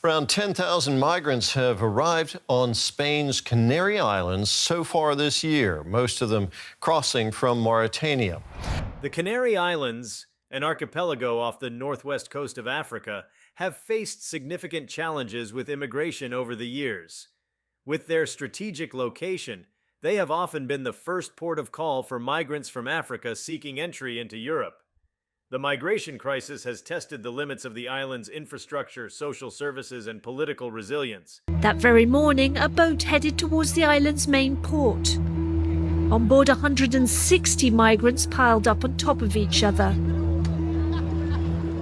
Around 10,000 migrants have arrived on Spain's Canary Islands so far this year, most of them crossing from Mauritania. The Canary Islands, an archipelago off the northwest coast of Africa, have faced significant challenges with immigration over the years. With their strategic location, they have often been the first port of call for migrants from Africa seeking entry into Europe. The migration crisis has tested the limits of the island's infrastructure, social services, and political resilience. That very morning, a boat headed towards the island's main port. On board, 160 migrants piled up on top of each other.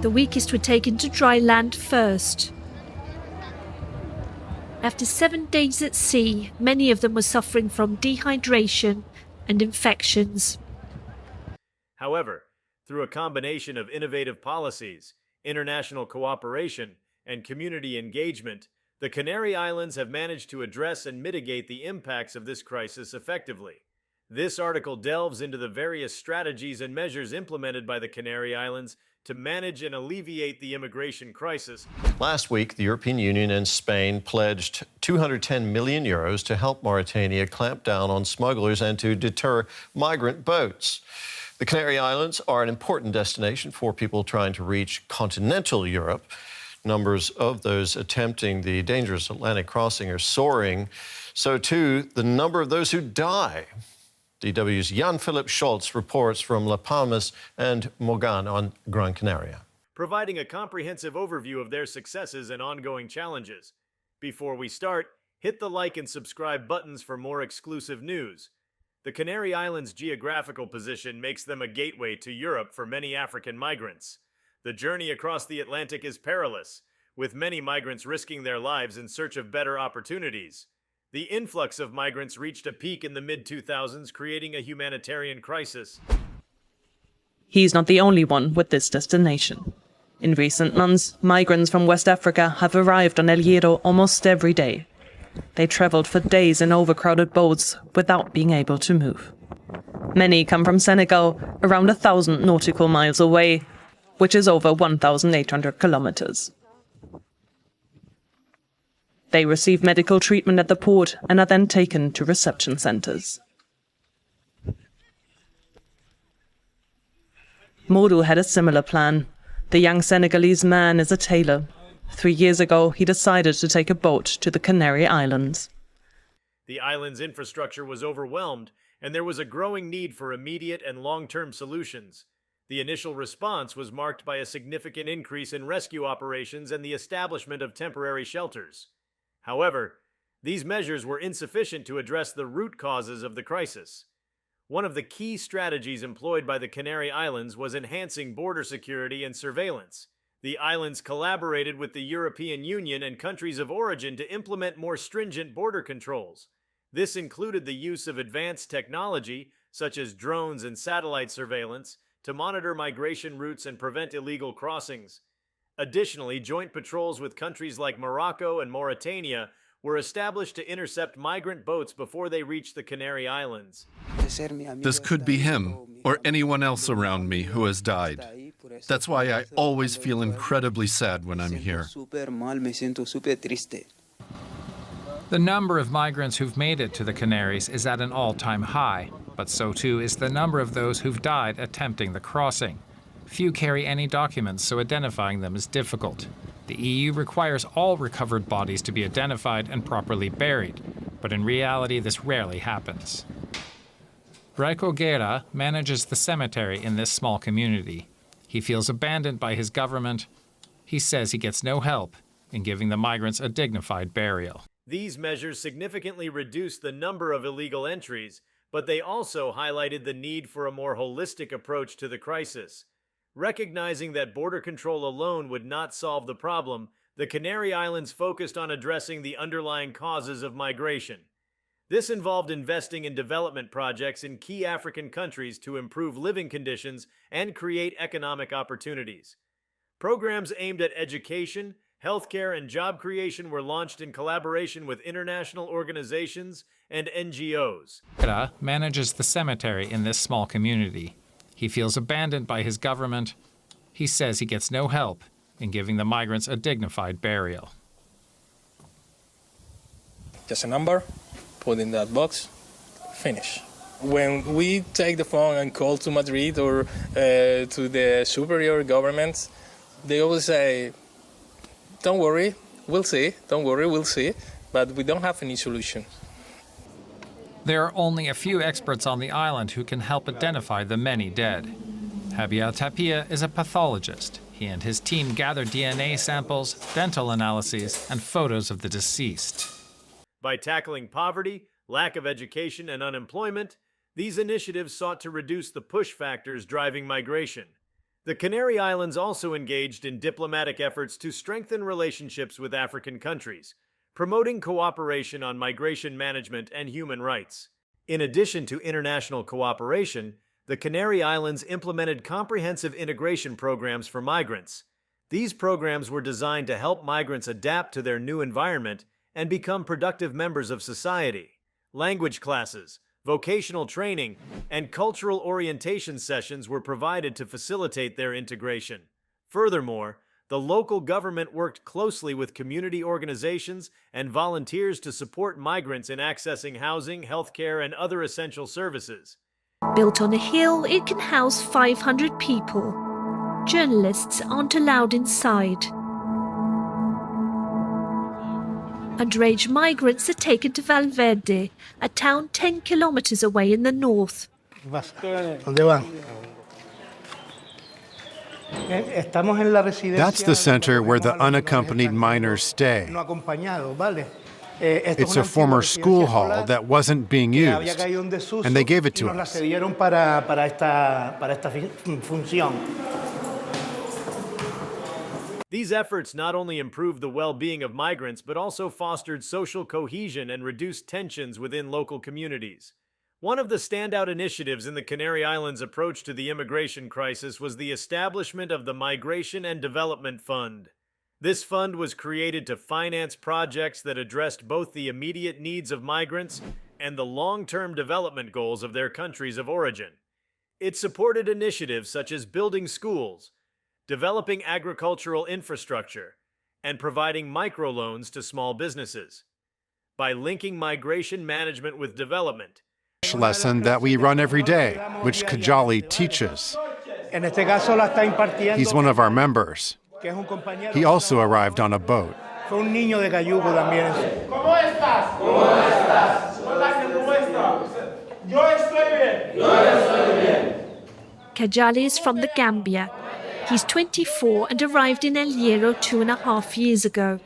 The weakest were taken to dry land first. After 7 days at sea, many of them were suffering from dehydration and infections. However, through a combination of innovative policies, international cooperation, and community engagement, the Canary Islands have managed to address and mitigate the impacts of this crisis effectively. This article delves into the various strategies and measures implemented by the Canary Islands to manage and alleviate the immigration crisis. Last week, the European Union and Spain pledged 210 million euros to help Mauritania clamp down on smugglers and to deter migrant boats. The Canary Islands are an important destination for people trying to reach continental Europe. Numbers of those attempting the dangerous Atlantic crossing are soaring. So, too, the number of those who die. DW's Jan-Philipp Scholz reports from La Palmas and Morgan on Gran Canaria, providing a comprehensive overview of their successes and ongoing challenges. Before we start, hit the like and subscribe buttons for more exclusive news. The Canary Islands' geographical position makes them a gateway to Europe for many African migrants. The journey across the Atlantic is perilous, with many migrants risking their lives in search of better opportunities. The influx of migrants reached a peak in the mid-2000s, creating a humanitarian crisis. He's not the only one with this destination. In recent months, migrants from West Africa have arrived on El Hierro almost every day. They traveled for days in overcrowded boats without being able to move. Many come from Senegal, around 1,000 nautical miles away, which is over 1,800 kilometers. They receive medical treatment at the port and are then taken to reception centers. Modou had a similar plan. The young Senegalese man is a tailor. 3 years ago, he decided to take a boat to the Canary Islands. The island's infrastructure was overwhelmed, and there was a growing need for immediate and long-term solutions. The initial response was marked by a significant increase in rescue operations and the establishment of temporary shelters. However, these measures were insufficient to address the root causes of the crisis. One of the key strategies employed by the Canary Islands was enhancing border security and surveillance. The islands collaborated with the European Union and countries of origin to implement more stringent border controls. This included the use of advanced technology, such as drones and satellite surveillance, to monitor migration routes and prevent illegal crossings. Additionally, joint patrols with countries like Morocco and Mauritania were established to intercept migrant boats before they reached the Canary Islands. This could be him or anyone else around me who has died. That's why I always feel incredibly sad when I'm here. The number of migrants who've made it to the Canaries is at an all-time high, but so too is the number of those who've died attempting the crossing. Few carry any documents, so identifying them is difficult. The EU requires all recovered bodies to be identified and properly buried, but in reality this rarely happens. Raiko Guerra manages the cemetery in this small community. He feels abandoned by his government. He says he gets no help in giving the migrants a dignified burial. These measures significantly reduced the number of illegal entries, but they also highlighted the need for a more holistic approach to the crisis. Recognizing that border control alone would not solve the problem, the Canary Islands focused on addressing the underlying causes of migration. This involved investing in development projects in key African countries to improve living conditions and create economic opportunities. Programs aimed at education, healthcare, and job creation were launched in collaboration with international organizations and NGOs. Guerra manages the cemetery in this small community. He feels abandoned by his government. He says he gets no help in giving the migrants a dignified burial. Just a number, put in that box, finish. When we take the phone and call to Madrid or to the superior governments, they always say, don't worry, we'll see, don't worry, we'll see, but we don't have any solution. There are only a few experts on the island who can help identify the many dead. Javier Tapia is a pathologist. He and his team gather DNA samples, dental analyses, and photos of the deceased. By tackling poverty, lack of education, and unemployment, these initiatives sought to reduce the push factors driving migration. The Canary Islands also engaged in diplomatic efforts to strengthen relationships with African countries, promoting cooperation on migration management and human rights. In addition to international cooperation, the Canary Islands implemented comprehensive integration programs for migrants. These programs were designed to help migrants adapt to their new environment and become productive members of society. Language classes, vocational training, and cultural orientation sessions were provided to facilitate their integration. Furthermore, the local government worked closely with community organizations and volunteers to support migrants in accessing housing, healthcare, and other essential services. Built on a hill, it can house 500 people. Journalists aren't allowed inside. Underage migrants are taken to Valverde, a town 10 kilometers away in the north. That's the center where the unaccompanied minors stay. It's a former school hall that wasn't being used, and they gave it to us. These efforts not only improved the well-being of migrants, but also fostered social cohesion and reduced tensions within local communities. One of the standout initiatives in the Canary Islands' approach to the immigration crisis was the establishment of the Migration and Development Fund. This fund was created to finance projects that addressed both the immediate needs of migrants and the long-term development goals of their countries of origin. It supported initiatives such as building schools, developing agricultural infrastructure, and providing microloans to small businesses. By linking migration management with development, Lesson that we run every day, which Kajali teaches. He's one of our members. He also arrived on a boat. Kajali is from the Gambia. He's 24 and arrived in El Hierro 2.5 years ago.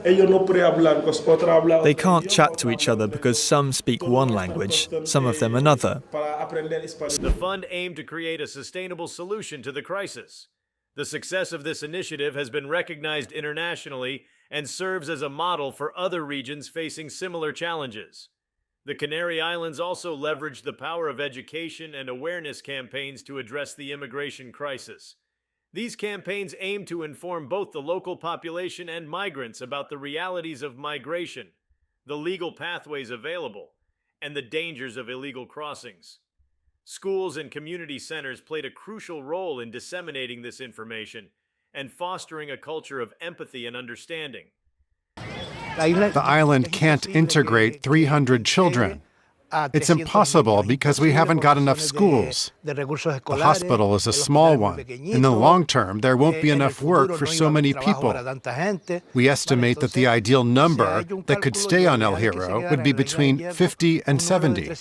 They can't chat to each other because some speak one language, some of them another. The fund aimed to create a sustainable solution to the crisis. The success of this initiative has been recognized internationally and serves as a model for other regions facing similar challenges. The Canary Islands also leveraged the power of education and awareness campaigns to address the immigration crisis. These campaigns aim to inform both the local population and migrants about the realities of migration, the legal pathways available, and the dangers of illegal crossings. Schools and community centers played a crucial role in disseminating this information and fostering a culture of empathy and understanding. The island can't integrate 300 children. It's impossible because we haven't got enough schools. The hospital is a small one. In the long term, there won't be enough work for so many people. We estimate that the ideal number that could stay on El Hierro would be between 50 and 70.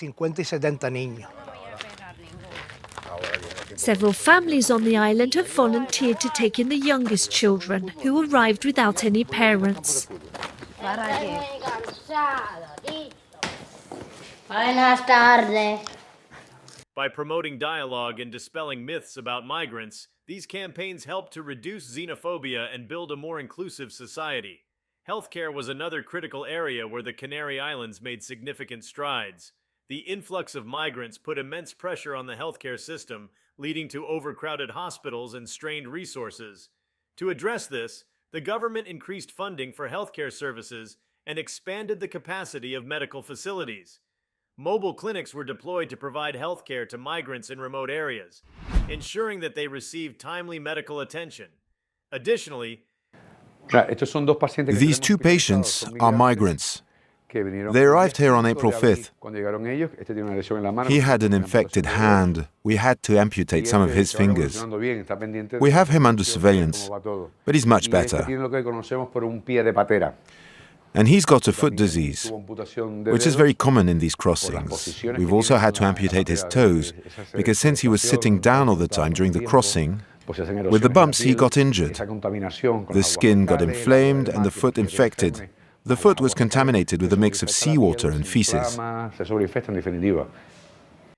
Several families on the island have volunteered to take in the youngest children who arrived without any parents. By promoting dialogue and dispelling myths about migrants, these campaigns helped to reduce xenophobia and build a more inclusive society. Healthcare was another critical area where the Canary Islands made significant strides. The influx of migrants put immense pressure on the healthcare system, leading to overcrowded hospitals and strained resources. To address this, the government increased funding for healthcare services and expanded the capacity of medical facilities. Mobile clinics were deployed to provide health care to migrants in remote areas, ensuring that they received timely medical attention. Additionally, These two patients are migrants. They arrived here on April 5th. He had an infected hand. We had to amputate some of his fingers. We have him under surveillance, but he's much better. And he's got a foot disease, which is very common in these crossings. We've also had to amputate his toes, because since he was sitting down all the time during the crossing, with the bumps he got injured. The skin got inflamed and the foot infected. The foot was contaminated with a mix of seawater and feces.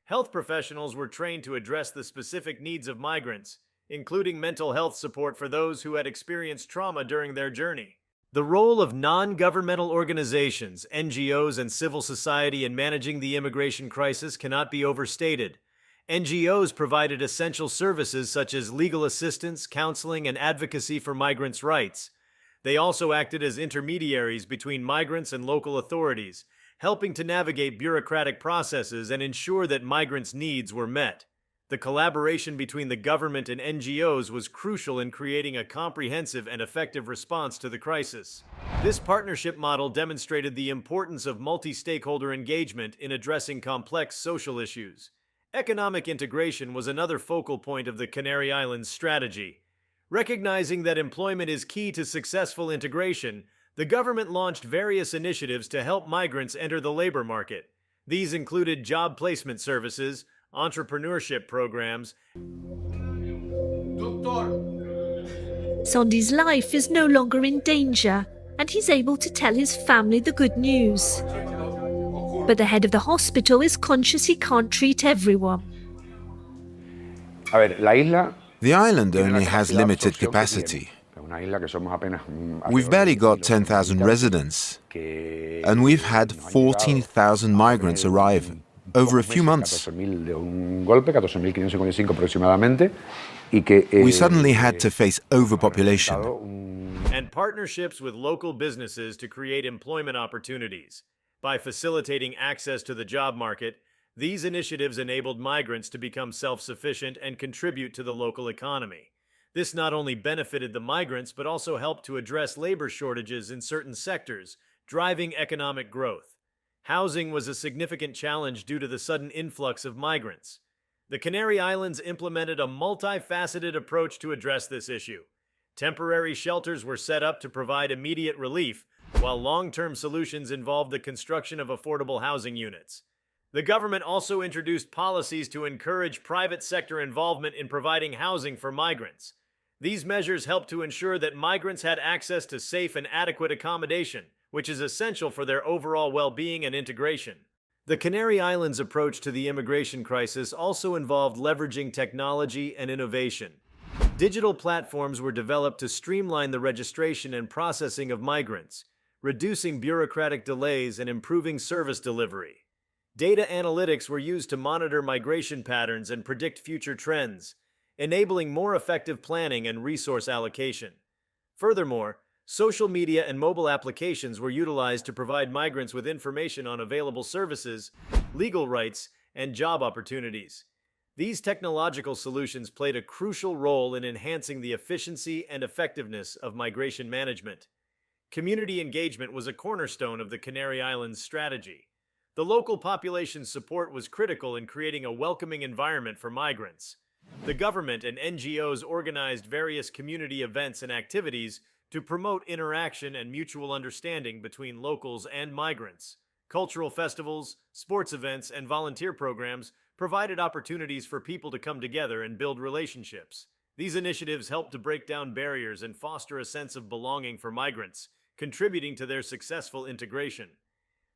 health professionals were trained to address the specific needs of migrants, including mental health support for those who had experienced trauma during their journey. The role of non-governmental organizations, NGOs, and civil society in managing the immigration crisis cannot be overstated. NGOs provided essential services such as legal assistance, counseling, and advocacy for migrants' rights. They also acted as intermediaries between migrants and local authorities, helping to navigate bureaucratic processes and ensure that migrants' needs were met. The collaboration between the government and NGOs was crucial in creating a comprehensive and effective response to the crisis. This partnership model demonstrated the importance of multi-stakeholder engagement in addressing complex social issues. Economic integration was another focal point of the Canary Islands strategy. Recognizing that employment is key to successful integration, the government launched various initiatives to help migrants enter the labor market. These included job placement services, entrepreneurship programs. Sondi's life is no longer in danger, and he's able to tell his family the good news. But the head of the hospital is conscious he can't treat everyone. The island only has limited capacity. We've barely got 10,000 residents, and we've had 14,000 migrants arrive over a few months. We suddenly had to face overpopulation. And partnerships with local businesses to create employment opportunities. By facilitating access to the job market, these initiatives enabled migrants to become self-sufficient and contribute to the local economy. This not only benefited the migrants, but also helped to address labor shortages in certain sectors, driving economic growth. Housing was a significant challenge due to the sudden influx of migrants. The Canary Islands implemented a multifaceted approach to address this issue. Temporary shelters were set up to provide immediate relief, while long-term solutions involved the construction of affordable housing units. The government also introduced policies to encourage private sector involvement in providing housing for migrants. These measures helped to ensure that migrants had access to safe and adequate accommodation, which is essential for their overall well-being and integration. The Canary Islands' approach to the immigration crisis also involved leveraging technology and innovation. Digital platforms were developed to streamline the registration and processing of migrants, reducing bureaucratic delays and improving service delivery. Data analytics were used to monitor migration patterns and predict future trends, enabling more effective planning and resource allocation. Furthermore, social media and mobile applications were utilized to provide migrants with information on available services, legal rights, and job opportunities. These technological solutions played a crucial role in enhancing the efficiency and effectiveness of migration management. Community engagement was a cornerstone of the Canary Islands strategy. The local population's support was critical in creating a welcoming environment for migrants. The government and NGOs organized various community events and activities to promote interaction and mutual understanding between locals and migrants. Cultural festivals, sports events, and volunteer programs provided opportunities for people to come together and build relationships. These initiatives helped to break down barriers and foster a sense of belonging for migrants, contributing to their successful integration.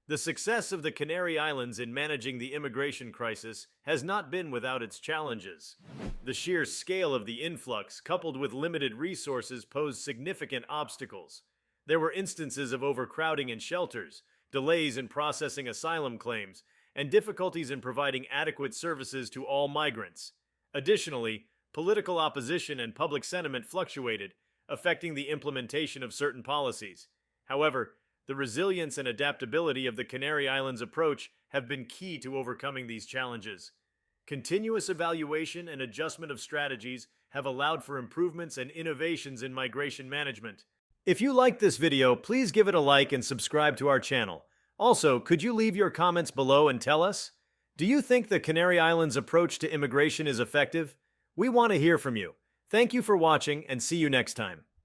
The success of the Canary Islands in managing the immigration crisis has not been without its challenges. The sheer scale of the influx, coupled with limited resources, posed significant obstacles. There were instances of overcrowding in shelters, delays in processing asylum claims, and difficulties in providing adequate services to all migrants. Additionally, political opposition and public sentiment fluctuated, affecting the implementation of certain policies. However, the resilience and adaptability of the Canary Islands approach have been key to overcoming these challenges. Continuous evaluation and adjustment of strategies have allowed for improvements and innovations in migration management. If you liked this video, please give it a like and subscribe to our channel. Also, could you leave your comments below and tell us? Do you think the Canary Islands' approach to immigration is effective? We want to hear from you. Thank you for watching and see you next time.